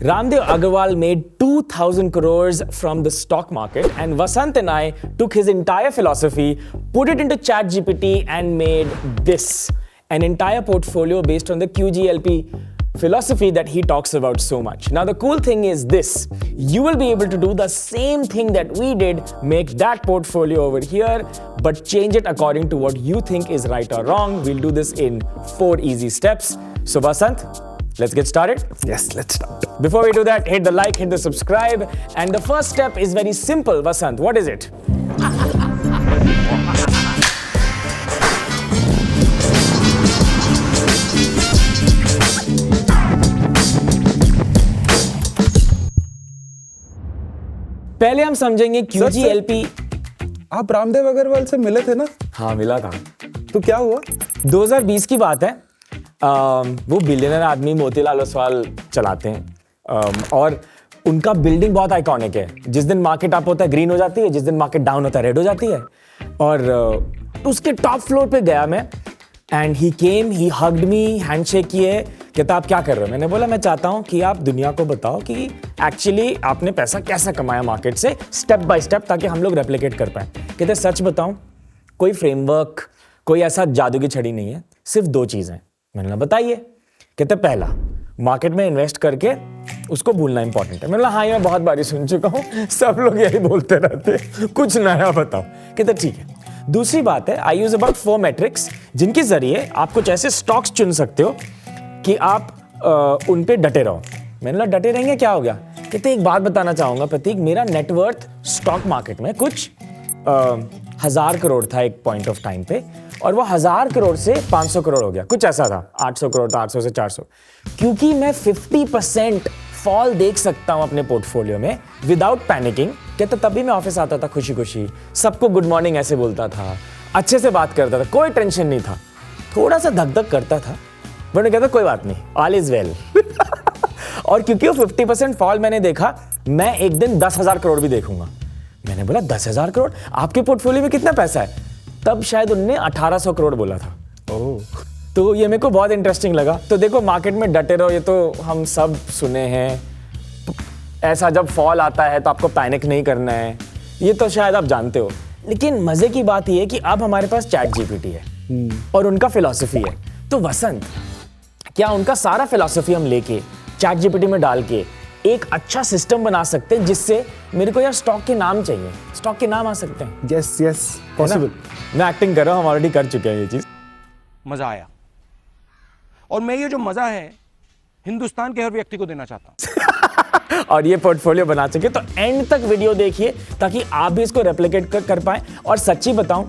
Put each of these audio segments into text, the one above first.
Ramdev Agarwal made 2,000 crores from the stock market, and Vasant and I took his entire philosophy, put it into ChatGPT, and made this an entire portfolio based on the QGLP philosophy that he talks about so much. Now, the cool thing is this: you will be able to do the same thing that we did, make that portfolio over here, but change it according to what you think is right or wrong. We'll do this in 4 easy steps. So, Vasant, let's get started. Yes, let's start. Before we do that, hit the like, hit the subscribe. And the first step is very simple, Vasant. What is it? पहले हम समझेंगे QGLP। आप रामदेव अग्रवाल से मिले थे ना? हाँ, मिला था। तो क्या हुआ? 2020 की बात है। वो बिलियनर आदमी मोतीलाल ओसवाल चलाते हैं और उनका बिल्डिंग बहुत आइकॉनिक है। जिस दिन मार्केट अप होता है ग्रीन हो जाती है, जिस दिन मार्केट डाउन होता है रेड हो जाती है। और उसके टॉप फ्लोर पे गया मैं, and he came, he hugged me, handshake किए, कहता आप क्या कर रहे हो? मैंने बोला मैं चाहता हूँ कि आप दुनिया को बताओ कि एक्चुअली आपने पैसा कैसा कमाया मार्केट से, स्टेप बाय स्टेप, ताकि हम लोग रेप्लिकेट कर पाए। कहते सच बताऊँ, कोई फ्रेमवर्क, कोई ऐसा जादू की छड़ी नहीं है, सिर्फ 2 चीज़ें। मैंने बोला बताइए। कहते पहला, मार्केट में इन्वेस्ट करके उसको भूलना इंपॉर्टेंट है। मैंने बोला हाँ, ये मैं बहुत बारी सुन चुका हूँ, सब लोग यही बोलते रहते हैं, कुछ नया बताओ। कहते ठीक है। दूसरी बात है, आई यूज अबाउट 4 मैट्रिक्स जिनके जरिए आप कुछ ऐसे स्टॉक्स चुन सकते हो कि आप उन पे डटे रहो। मैंने बोला डटे रहेंगे क्या हो गया? कहते एक बात बताना चाहूंगा प्रतीक, मेरा नेटवर्थ स्टॉक मार्केट में कुछ 1000 करोड़ था एक पॉइंट ऑफ टाइम पे, और वो 1000 करोड़ से 500 करोड़ हो गया, कुछ ऐसा था। 800 करोड़ था, 800 से 400। क्योंकि मैं 50% फॉल देख सकता हूं अपने पोर्टफोलियो में विदाउट पैनिकिंग। कहता तभी मैं ऑफिस आता था खुशी खुशी, सबको गुड मॉर्निंग ऐसे बोलता था, अच्छे से बात करता था, कोई टेंशन नहीं था। थोड़ा सा धक धक करता था, बट मैं कहता कोई बात नहीं, ऑल इज वेल। और क्योंकि वो 50% फॉल मैंने देखा, मैं एक दिन 10,000 करोड़ भी देखूंगा। मैंने बोला 10,000 करोड़? आपके पोर्टफोलियो में कितना पैसा है? तब शायद उन्होंने 1800 करोड़ बोला था। ओह, तो ये मेरे को बहुत इंटरेस्टिंग लगा। तो देखो, मार्केट में डटे रहो, ये तो हम सब सुने हैं। ऐसा जब फॉल आता है तो आपको पैनिक नहीं करना है, ये तो शायद आप जानते हो। लेकिन मजे की बात ये है कि अब हमारे पास ChatGPT है और उनका फिलॉसफी है। तो वसंत, क्या उनका सारा फिलॉसफी हम लेके ChatGPT में डाल के एक अच्छा सिस्टम बना सकते हैं जिससे मेरे को यार स्टॉक के नाम चाहिए, स्टॉक के नाम आ सकते हैं? Yes yes, possible. मैं एक्टिंग कर रहा हूँ, हम ऑलरेडी कर चुके हैं ये चीज। मजा आया, और मैं ये जो मजा है हिंदुस्तान के हर व्यक्ति को देना चाहता हूं। और ये पोर्टफोलियो बना सके तो एंड तक वीडियो देखिए ताकि आप भी इसको रेप्लिकेट कर पाए। और सच्ची बताऊं,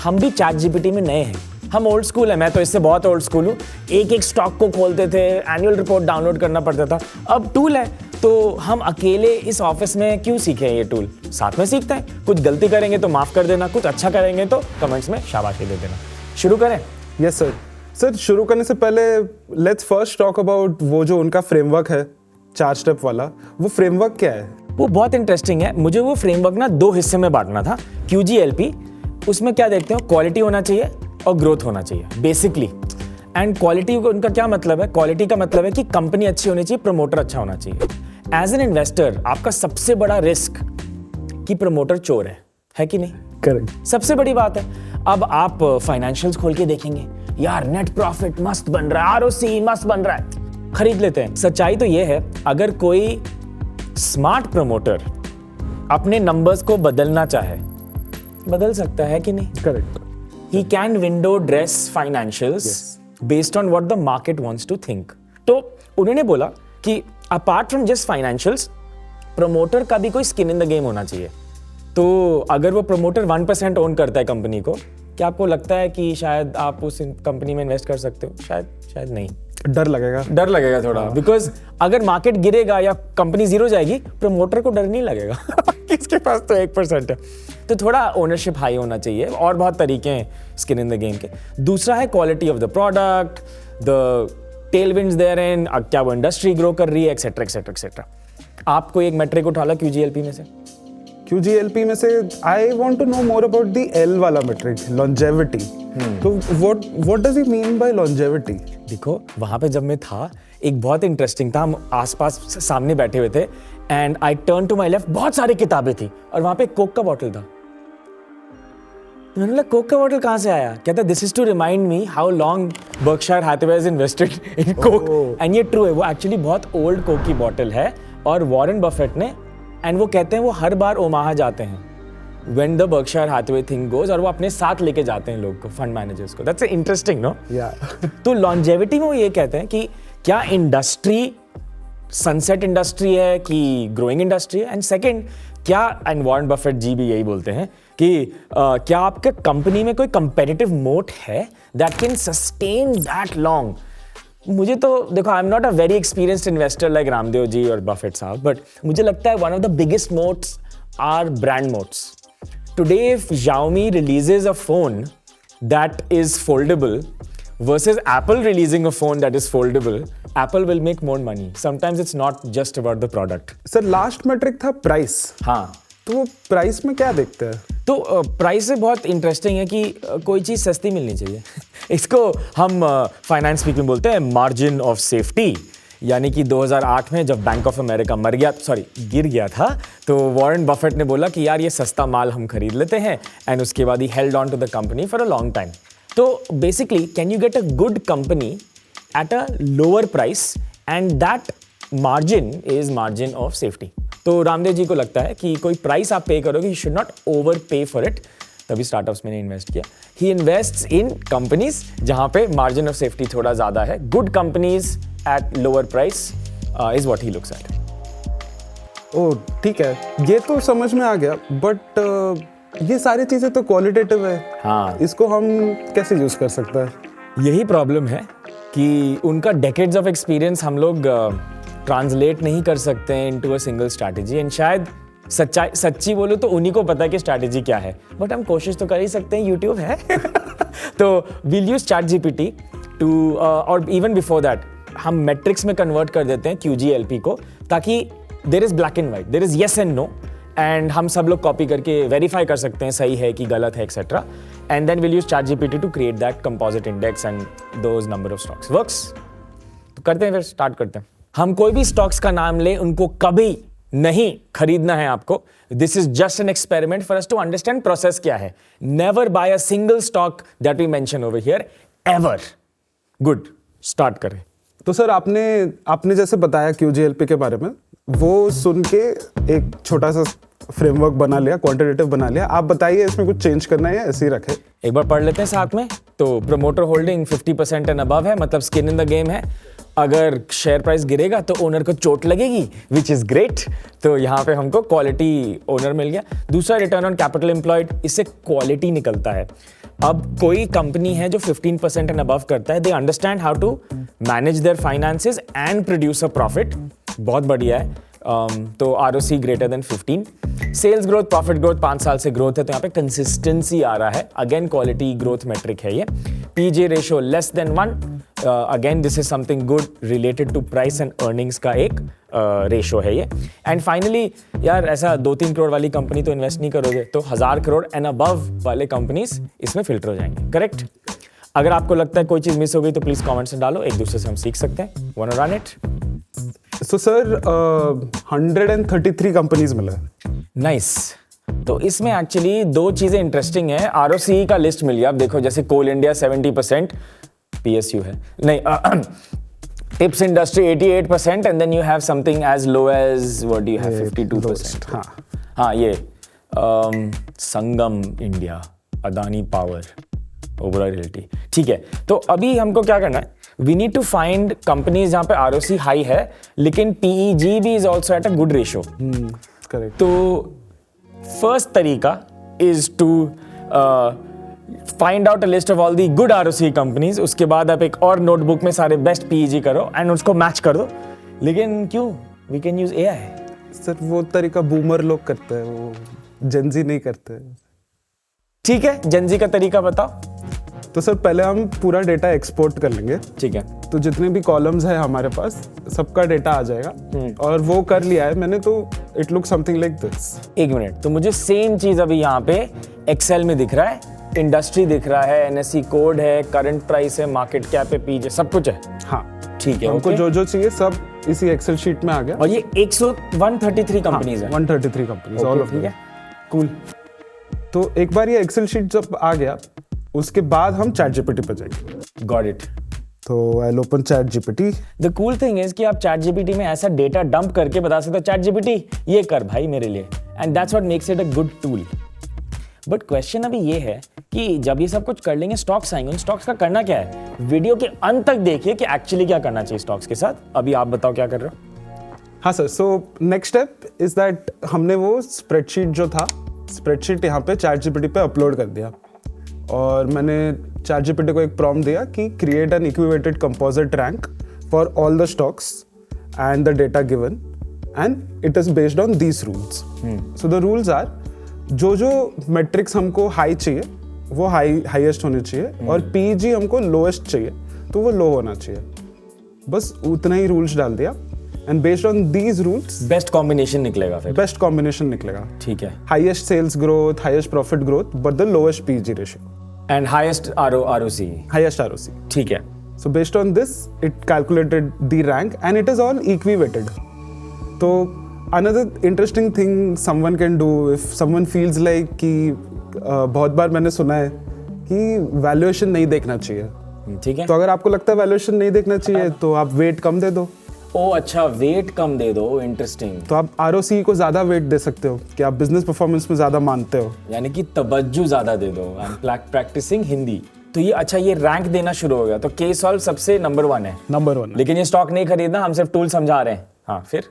हम भी ChatGPT में नए हैं, हम ओल्ड स्कूल है। मैं तो इससे बहुत ओल्ड स्कूल हूँ। एक स्टॉक को खोलते थे, एनुअल रिपोर्ट डाउनलोड करना पड़ता था। अब टूल है, तो हम अकेले इस ऑफिस में क्यों सीखें? ये टूल साथ में सीखते हैं। कुछ गलती करेंगे तो माफ कर देना, कुछ अच्छा करेंगे तो कमेंट्स में शाबाशी दे देना। शुरू करें? Yes sir. सर, शुरू करने से पहले लेट्स फर्स्ट टॉक अबाउट वो जो उनका फ्रेमवर्क है 4 स्टेप वाला, वो फ्रेमवर्क क्या है? वो बहुत इंटरेस्टिंग है। मुझे वो फ्रेमवर्क ना 2 हिस्से में बांटना था। QGLP, उसमें क्या देखते हो, क्वालिटी होना चाहिए और ग्रोथ होना चाहिए बेसिकली। एंड क्वालिटी उनका क्या मतलब है? क्वालिटी का मतलब है कि कंपनी अच्छी होनी चाहिए, प्रमोटर अच्छा होना चाहिए। एज एन इन्वेस्टर आपका सबसे बड़ा रिस्क कि प्रमोटर चोर है कि नहीं? करेक्ट, सबसे बड़ी बात है। अब आप फाइनेंशियल्स खोल के देखेंगे, यार नेट प्रॉफिट मस्त बन रहा है, ROC मस्त बन रहा है, खरीद लेते हैं। सच्चाई तो ये है, अगर कोई स्मार्ट प्रमोटर अपने नंबर्स को बदलना चाहे, बदल सकता है कि नहीं? Correct. He can window dress financials based on what the market wants to think. तो उन्होंने बोला कि apart from just financials, promoter का भी कोई स्किन इन द गेम होना चाहिए। तो अगर वो प्रमोटर 1% ओन करता है कंपनी को, क्या आपको लगता है कि शायद आप उस कंपनी में इन्वेस्ट कर सकते हो? शायद नहीं। डर लगेगा थोड़ा, बिकॉज अगर मार्केट गिरेगा या कंपनी जीरो जाएगी, प्रमोटर को डर नहीं लगेगा। किसके पास तो 1% है। तो थोड़ा ओनरशिप हाई होना चाहिए, और बहुत तरीके हैं स्किन इन द गेम के। दूसरा है quality of the product, the tailwinds there in, क्या वो इंडस्ट्री ग्रो कर रही है, एक्सेट्रा एक्सेट्रा एक्सेट्रा। आपको एक मैट्रिक उठा ला QGLP में से। QGLP में से I want to know more about the L वाला मैट्रिक, लॉन्जेविटी। तो what does he mean by longevity? देखो, वहां पे जब मैं था, एक बहुत इंटरेस्टिंग था, हम आसपास सामने बैठे हुए थे and I turn to my left, बहुत सारी किताबें थी और वहां पे कोक का बॉटल था। तो मैंने बोला कोक का बॉटल कहाँ से आया? कहता this is to remind me how long Berkshire Hathaway has invested in Coke. And ये ट्रू है, वो एक्चुअली बहुत ओल्ड कोक की बॉटल है और वॉरेन बफेट ने, एंड वो कहते हैं वो हर बार ओमाहा जाते हैं when the Berkshire Hathaway thing goes, और वो अपने साथ लेके जाते हैं लोग को, फंड मैनेजर्स को। That's interesting, no? Yeah. तो longevity में वो ये कहते हैं कि क्या इंडस्ट्री सनसेट इंडस्ट्री है कि ग्रोइंग इंडस्ट्री है, एंड सेकंड क्या, एंड वॉरेन बफेट जी भी यही बोलते हैं कि क्या आपके कंपनी में कोई कंपेटिटिव मोट है that can sustain that long. मुझे तो देखो, I am not a very experienced investor like Ramdev ji और बफेट साहब, बट मुझे लगता है one of the biggest moats are brand moats. Today, if Xiaomi releases a phone that is foldable versus Apple releasing a phone that is foldable, Apple will make more money. Sometimes it's not just about the product. Sir last metric था price, हाँ, तो वो price में क्या देखते हैं? तो price से बहुत इंटरेस्टिंग है कि कोई चीज़ सस्ती मिलनी चाहिए। इसको हम फाइनेंस स्पीक में बोलते हैं मार्जिन ऑफ सेफ्टी। यानी कि 2008 में जब बैंक ऑफ अमेरिका गिर गया था, तो वॉरेन बफेट ने बोला कि यार ये सस्ता माल हम खरीद लेते हैं, एंड उसके बाद he held on to the company for a long time. तो basically can you get a good company at a lower price, and that margin is margin of safety. तो रामदेव जी को लगता है कि कोई प्राइस आप पे करोगे, यू शुड नॉट ओवर पे फॉर इट। तभी स्टार्टअप्स में इन्वेस्ट किया। ही इन्वेस्ट्स इन कंपनीज जहां पे मार्जिन ऑफ सेफ्टी थोड़ा ज्यादा है। Good companies at lower price is what he looks at. ओह ठीक है, ये तो समझ में आ गया, बट ये सारी चीज़ें तो क्वालिटेटिव है। हाँ, इसको हम कैसे यूज़ कर सकते हैं? यही प्रॉब्लम है कि उनका डेकेड्स ऑफ एक्सपीरियंस हम लोग ट्रांसलेट नहीं कर सकते हैं into a single strategy, and शायद सच्ची बोलो तो उन्हीं को पता है कि स्ट्रैटेजी क्या है, बट हम कोशिश तो कर ही सकते हैं, यूट्यूब है। तो we'll use ChatGPT to और इवन बिफोर दैट हम मैट्रिक्स में कन्वर्ट कर देते हैं QGLP को, ताकि there is black and white, there is yes and no, and हम सब लोग कॉपी करके वेरीफाई कर सकते हैं सही है कि गलत है etcetera, and then will use ChatGPT to create that composite index and those number of stocks. Works? तो करते हैं, फिर स्टार्ट करते हैं। हम कोई भी स्टॉक्स का नाम ले, उनको कभी नहीं खरीदना है आपको। This is just an experiment for us to understand process क्या है। Never buy a single stock that we mention over here ever. Good, start करें। तो सर आपने जैसे बताया QGLP के बारे में, वो सुन के एक छोटा सा फ्रेमवर्क बना लिया, क्वांटिटेटिव बना लिया। आप बताइए इसमें कुछ चेंज करना है या ऐसे ही रखे? एक बार पढ़ लेते हैं साथ में। तो प्रोमोटर होल्डिंग 50% एंड अबव है, मतलब स्किन इन द गेम है। अगर शेयर प्राइस गिरेगा तो ओनर को चोट लगेगी, विच इज ग्रेट। तो यहाँ पे हमको क्वालिटी ओनर मिल गया। दूसरा रिटर्न ऑन कैपिटल एम्प्लॉयड, इससे क्वालिटी निकलता है। अब कोई कंपनी है जो 15% एंड अबव करता है, they understand how to manage their finances and produce a profit, बहुत बढ़िया है। तो ROC greater than 15। Sales growth, profit growth 5 साल से ग्रोथ है, तो यहाँ पे कंसिस्टेंसी आ रहा है। अगेन क्वालिटी ग्रोथ मेट्रिक है ये। PJ ratio less than 1, again this is something good related to price and earnings का एक रेशियो है ये। एंड फाइनली यार, ऐसा 2-3 करोड़ वाली कंपनी तो इन्वेस्ट नहीं करोगे, तो 1000 करोड़ एंड अबव वाले कंपनीज इसमें फिल्टर हो जाएंगे। करेक्ट? अगर आपको लगता है कोई चीज मिस हो गई तो प्लीज कमेंट्स में डालो, एक दूसरे से हम सीख सकते हैं। Want to run it? So sir 133 companies मिला है। नाइस। तो इसमें एक्चुअली 2 चीजें इंटरेस्टिंग है। ROCE का लिस्ट मिल गया। आप देखो, जैसे कोल इंडिया 70%, PSU है नहीं, tips industry 88%, and then you have something as low as what do you have 52%। हाँ, ये Sangam India, Adani power, Oberoi realty. ठीक है, तो अभी हमको क्या करना है, we need to find companies जहां पे ROC हाई है लेकिन PEG भी is also at a good ratio. Correct. तो फर्स्ट तरीका is to find out a list of all the good ROC companies. उसके बाद आप एक और नोटबुक में सारे बेस्ट PEG करो एंड उसको मैच कर दो। लेकिन क्यों? We can use AI। Sir वो तरीका बूमर लोग करते हैं, वो जेनजी नहीं करते। ठीक है, जेनजी का तरीका बताओ। तो सर पहले हम पूरा डेटा एक्सपोर्ट कर लेंगे। ठीक है, तो जितने भी कॉलम्स है हमारे पास, सबका डेटा आ जाएगा, और वो कर लिया है मैंने। तो it look something like this. एक मिनट, तो मुझे सेम चीज अभी यहाँ पे एक्सेल में दिख रहा है। इंडस्ट्री दिख रहा है, NSE कोड है, करंट प्राइस है, मार्केट कैप है, PJ, सब कुछ है। हाँ ठीक है, हमको okay. जो जो चाहिए सब इसी एक्सेल शीट में आ गया। और ये 133 कंपनीज है। 133 कंपनीज, ऑल ऑफ ठीक है, कूल। तो एक बार ये एक्सेल शीट जब आ गया, उसके बाद हम चैट जीपीटी पे जाएंगे। Got it. तो I open ChatGPT. The cool thing is कि आप चैट जीपीटी में ऐसा डेटा डंप करके बता सकते हो, चैट जीपीटी ये कर भाई मेरे लिए, and that's what makes it a good tool. But question अभी ये है कि जब ये सब कुछ कर लेंगे, स्टॉक्स आएंगे, उन स्टॉक्स का करना क्या है? वीडियो के अंत तक देखिए कि एक्चुअली क्या करना चाहिए स्टॉक्स के साथ। अभी आप बताओ क्या कर रहे हो? हाँ sir, so next step is that हमने वो स्प्रेडशीट जो था, स्प्रेडशीट यहाँ पे चैट जीपीटी पे अपलोड कर दिया, और मैंने चैट जीपीटी को एक प्रॉम्प्ट दिया कि create an equiweighted composite rank for all the stocks and the data given, and it is based on these rules. So the rules are, जो जो मेट्रिक्स हमको हाई चाहिए वो हाईएस्ट होने चाहिए, और पीजी हमको लोएस्ट चाहिए तो वो लो होना चाहिए। बस उतना ही रूल्स डाल दिया, and based on these rules best combination निकलेगा फिर। बेस्ट कॉम्बिनेशन निकलेगा। ठीक है, highest sales growth, highest profit growth, but the lowest PG ratio, and highest ROC. Highest ROC. ठीक है, So based on this, it calculated the rank, and it is all equivated. So another interesting thing someone can do if someone feels like कि बहुत बार मैंने सुना है कि valuation नहीं देखना चाहिए, ठीक है। तो अगर आपको लगता है वैल्यूएशन नहीं देखना चाहिए तो आप वेट कम दे दो। ओ अच्छा, वेट कम दे दो, इंटरेस्टिंग। तो आप आरओसी को ज़्यादा वेट दे सकते हो कि आप बिजनेस परफॉर्मेंस में ज़्यादा मानते हो, यानी कि तवज्जो ज़्यादा दे दो। I am practising Hindi. तो ये अच्छा, ये रैंक देना शुरू हो गया, तो के सॉल्व सबसे नंबर 1 है। नंबर 1। लेकिन ये स्टॉक नहीं खरीदना, हम सिर्फ टूल समझा रहे हैं। हाँ, फिर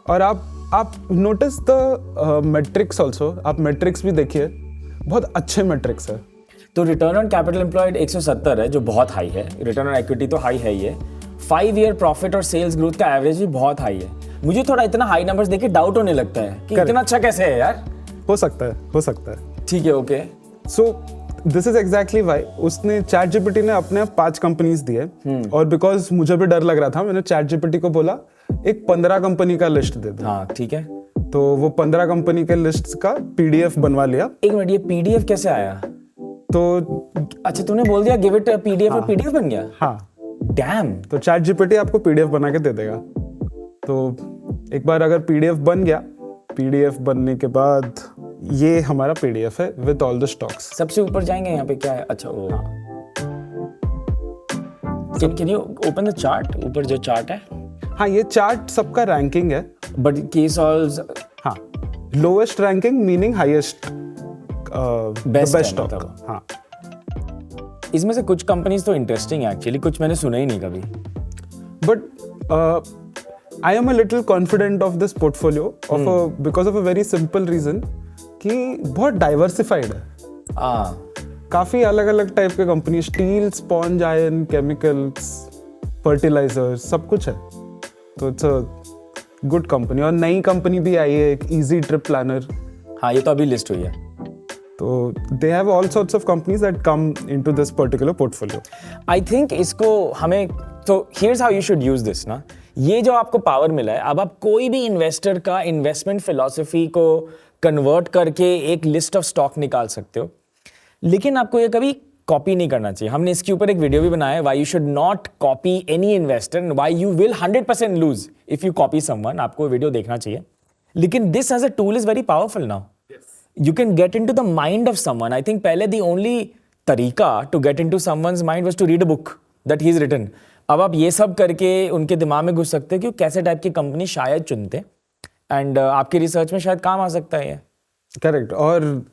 और आप नोटिस द मेट्रिक्स ऑल्सो, आप मेट्रिक्स भी देखिए, बहुत अच्छे मेट्रिक्स है। तो रिटर्न ऑन कैपिटल एम्प्लॉयड 170 है, जो बहुत हाई है। रिटर्न ऑन इक्विटी तो हाई है ही है। 5 ईयर प्रॉफिट और सेल्स ग्रोथ का एवरेज भी बहुत हाई है। मुझे थोड़ा इतना हाई नंबर्स देख के डाउट होने लगता है कि इतना अच्छा कैसे है यार। हो सकता है। ठीक है, okay. So this is exactly Y उसने चैट जीपीटी ने अपने 5 कंपनीज दिए, और बिकॉज मुझे भी डर लग रहा था, मैंने चैट जीपीटी को बोला एक 15 कंपनी का लिस्ट दे दो। हाँ, ठीक है। तो वो 15 कंपनी के लिस्ट का पीडीएफ बनवा लिया। एक मिनट, ये पीडीएफ कैसे आया? तो अच्छा, तूने बोल दिया गिव इट पीडीएफ, और पीडीएफ बन गया? हाँ, डैम। तो चैट जीपीटी आपको पीडीएफ बना के दे देगा। तो एक बार अगर पीडीएफ बन गया, पीडीएफ बनने के बाद ये हमारा पीडीएफ है विद ऑल द स्टॉक्स। सबसे ऊपर जाएंगे, यहाँ पे क्या है? अच्छा, oh can you open the chart? ऊपर जो चार्ट है, हाँ, ये चार्ट सबका रैंकिंग है, बट के सॉल्व्स हाँ, lowest ranking meaning highest best stock. हाँ, इसमें से कुछ कंपनीज तो इंटरेस्टिंग है एक्चुअली, कुछ मैंने सुना ही नहीं कभी। But I am a little confident of this portfolio because of a very simple reason कि बहुत डाइवर्सिफाइड है। काफ़ी अलग अलग टाइप के company, steel, sponge, iron, chemicals, fertiliser, सब कुछ है। तो इट्स अ गुड कंपनी। और नई कंपनी भी आई है, एक इजी ट्रिप प्लानर। हाँ, ये तो अभी लिस्ट हुई है। तो they have all sorts of companies that come into this particular portfolio. I think इसको हमें, तो here's how you should use this ना। ये जो आपको पावर मिला है, अब आप कोई भी इन्वेस्टर का इन्वेस्टमेंट फिलॉसफी को कन्वर्ट करके एक लिस्ट ऑफ स्टॉक निकाल सकते हो, लेकिन आपको ये कभी कॉपी नहीं करना चाहिए। हमने इसके ऊपर एक वीडियो भी बनाया है, why you should not copy any investor and why you will 100% lose if you copy someone. आपको वीडियो देखना चाहिए। लेकिन this as a tool is very powerful now. You can get into the mind of someone. I think पहले the only तरीका to get into someone's mind was to read a book that he's written. अब आप ये सब करके उनके दिमाग में घुस सकते हो कि कैसे टाइप की कंपनी शायद चुनते, एंड आपकी रिसर्च में शायद काम आ सकता है ये। करेक्ट। और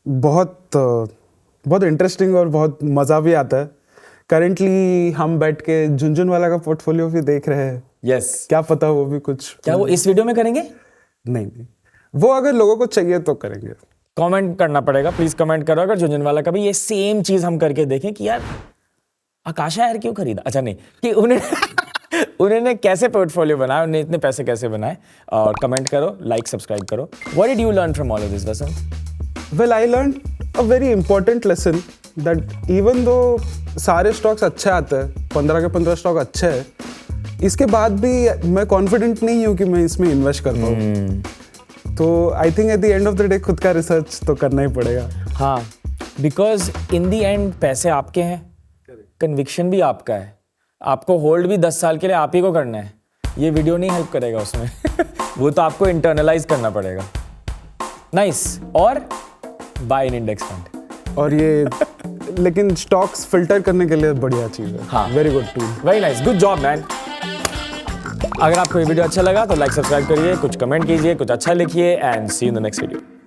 बहुत इंटरेस्टिंग और बहुत मज़ा भी आता है। करेंटली हम बैठ के झुनझुनवाला का पोर्टफोलियो भी देख रहे हैं। यस, क्या पता वो भी कुछ, क्या वो इस वीडियो में करेंगे? नहीं, वो अगर लोगों को चाहिए तो करेंगे। कमेंट करना पड़ेगा, प्लीज कमेंट करो अगर झुनझुनवाला का भी ये सेम चीज हम करके देखें कि यार आकाशा यार क्यों खरीदा। अच्छा नहीं, कि उन्होंने कैसे पोर्टफोलियो बनाया, उन्होंने इतने पैसे कैसे बनाए। और कमेंट करो, लाइक, सब्सक्राइब करो। What did you learn from all of this Vasant? Well, I learn a very important lesson that even though सारे स्टॉक्स अच्छे आते हैं, 15 के 15 स्टॉक अच्छे हैं, इसके बाद भी मैं कॉन्फिडेंट नहीं हूँ कि मैं इसमें इन्वेस्ट कर पाऊँ। तो I think at the end of the day खुद का रिसर्च तो करना ही पड़ेगा। हाँ, बिकॉज इन द एंड पैसे आपके हैं, कन्विक्शन भी आपका है। आपको होल्ड भी 10 साल के लिए आप ही को करना है, ये वीडियो नहीं हेल्प करेगा उसमें वो तो आपको इंटरनलाइज करना पड़ेगा। नाइस। और बाय इन इंडेक्स फंड। और ये लेकिन स्टॉक्स फिल्टर करने के लिए बढ़िया चीज़ है। हाँ। Very good tool. Very nice, good job man. अगर आपको ये वीडियो अच्छा लगा तो लाइक सब्सक्राइब करिए, कुछ कमेंट कीजिए, कुछ अच्छा लिखिए and see you in the next video.